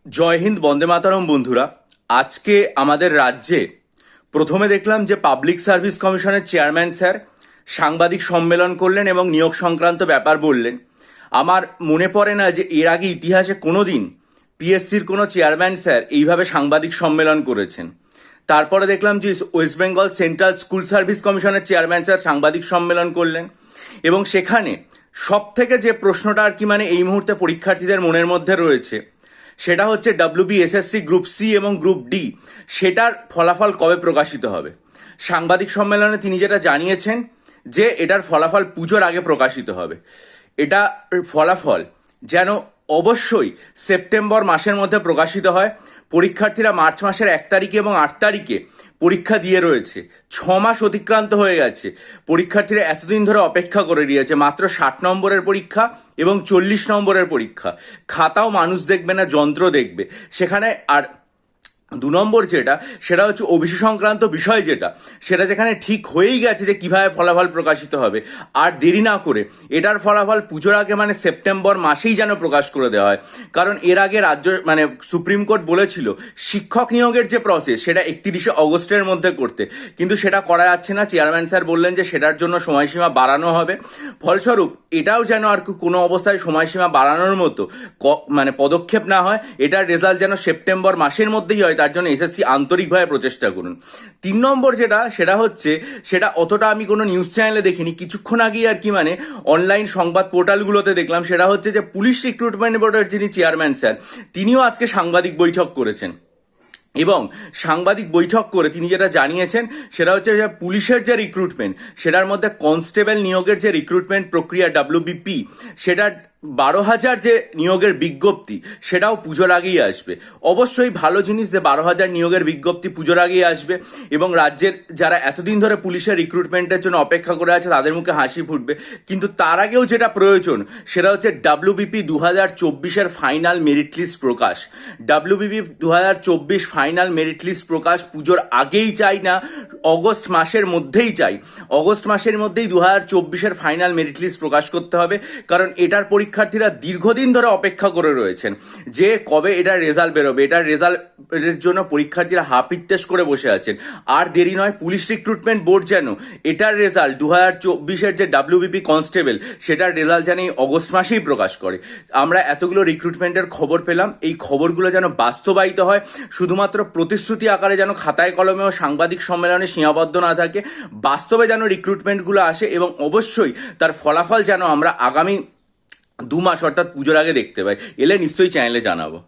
জয় হিন্দ, বন্দে মাতরম বন্ধুরা। আজকে আমাদের রাজ্যে প্রথমে দেখলাম যে পাবলিক সার্ভিস কমিশনের চেয়ারম্যান স্যার সাংবাদিক সম্মেলন করলেন এবং নিয়োগ সংক্রান্ত ব্যাপার বললেন। আমার মনে পড়ে না যে এর আগে ইতিহাসে কোনো দিন পিএসসির কোনো চেয়ারম্যান স্যার এইভাবে সাংবাদিক সম্মেলন করেছেন। তারপরে দেখলাম যে West Bengal central school service কমিশনের চেয়ারম্যান স্যার সাংবাদিক সম্মেলন করলেন এবং সেখানে সব থেকে যে প্রশ্নটা আর কি এই মুহূর্তে পরীক্ষার্থীদের মনের মধ্যে রয়েছে সেটা হচ্ছে WBSSC গ্রুপ সি এবং গ্রুপ ডি সেটার ফলাফল কবে প্রকাশিত হবে। সাংবাদিক সম্মেলনে তিনি যেটা জানিয়েছেন যে এটার ফলাফল পুজোর আগে প্রকাশিত হবে। এটা ফলাফল যেন অবশ্যই সেপ্টেম্বর মাসের মধ্যে প্রকাশিত হয়। পরীক্ষার্থীরা মার্চ মাসের 1 তারিখে এবং 8 তারিখে পরীক্ষা দিয়ে রয়েছে। 6 মাস অতিক্রান্ত হয়ে গেছে। পরীক্ষার্থীরা এতদিন ধরে অপেক্ষা করে দিয়েছে মাত্র 60 নম্বরের পরীক্ষা এবং 40 নম্বরের পরীক্ষা। খাতাও মানুষ দেখবে না, যন্ত্র দেখবে সেখানে। আর 2 নম্বর সেটা হচ্ছে ওবিসি সংক্রান্ত বিষয় সেটা যেখানে ঠিক হয়েই গেছে যে কিভাবে ফলাফল প্রকাশিত হবে। আর দেরি না করে এটার ফলাফল পুজোর আগে সেপ্টেম্বর মাসেই যেন প্রকাশ করে দেওয়া হয়। কারণ এর আগে রাজ্য সুপ্রিম কোর্ট বলেছিল শিক্ষক নিয়োগের যে প্রসেস সেটা 31শে অগস্টের মধ্যে করতে, কিন্তু সেটা করা যাচ্ছে না। চেয়ারম্যান স্যার বললেন যে সেটার জন্য সময়সীমা বাড়ানো হবে। ফলস্বরূপ এটাও যেন আর কোনো অবস্থায় সময়সীমা বাড়ানোর মতো পদক্ষেপ না হয়। এটার রেজাল্ট যেন সেপ্টেম্বর মাসের মধ্যেই হয়, তার জন্য এসএসসি আন্তরিকভাবে প্রচেষ্টা করুন। 3 নম্বর সেটা অতটা আমি কোনো নিউজ চ্যানেলে দেখিনি, কিছুক্ষণ আগেই আর কি অনলাইন সংবাদ পোর্টালগুলোতে দেখলাম। সেটা হচ্ছে যে পুলিশ রিক্রুটমেন্ট বোর্ডের যিনি চেয়ারম্যান স্যার তিনিও আজকে সাংবাদিক বৈঠক করেছেন এবং সাংবাদিক বৈঠক করে তিনি যেটা জানিয়েছেন সেটা হচ্ছে যে পুলিশের যে রিক্রুটমেন্ট সেটার মধ্যে কনস্টেবল নিয়োগের যে রিক্রুটমেন্ট প্রক্রিয়া WBP সেটা 12,000 যে নিয়োগের বিজ্ঞপ্তি সেটাও পুজোর আগেই আসবে। অবশ্যই ভালো জিনিস যে 12,000 নিয়োগের বিজ্ঞপ্তি পুজোর আগেই আসবে এবং রাজ্যের যারা এতদিন ধরে পুলিশের রিক্রুটমেন্টের জন্য অপেক্ষা করে আছে তাদের মুখে হাসি ফুটবে। কিন্তু তার আগেও যেটা প্রয়োজন সেটা হচ্ছে WBP 2024-এর ফাইনাল মেরিট লিস্ট প্রকাশ। WBP 2024 ফাইনাল মেরিট লিস্ট প্রকাশ পুজোর আগেই চাই, না অগস্ট মাসের মধ্যেই চাই। অগস্ট মাসের মধ্যেই 2024-এর ফাইনাল মেরিট লিস্ট প্রকাশ করতে হবে, কারণ এটার পরীক্ষার্থীরা দীর্ঘদিন ধরে অপেক্ষা করে রয়েছেন যে কবে এটার রেজাল্ট বেরোবে। এটার রেজাল্টের জন্য পরীক্ষার্থীরা হাপিত্তেশ করে বসে আছেন। আর দেরি নয়, পুলিশ রিক্রুটমেন্ট বোর্ড যেন এটার রেজাল্ট 2024-এর যে WBP কনস্টেবল সেটার রেজাল্ট যেন এই অগস্ট মাসেই প্রকাশ করে। আমরা এতগুলো রিক্রুটমেন্টের খবর পেলাম, এই খবরগুলো যেন বাস্তবায়িত হয়, শুধুমাত্র প্রতিশ্রুতি আকারে যেন খাতায় কলমে ও সাংবাদিক সম্মেলনে সীমাবদ্ধ না থাকে, বাস্তবে যেন রিক্রুটমেন্টগুলো আসে এবং অবশ্যই তার ফলাফল যেন আমরা আগামী 2 মাস অর্থাৎ পুজোর আগে দেখতে পাই। এলে নিশ্চয়ই চ্যানেলে জানাবো।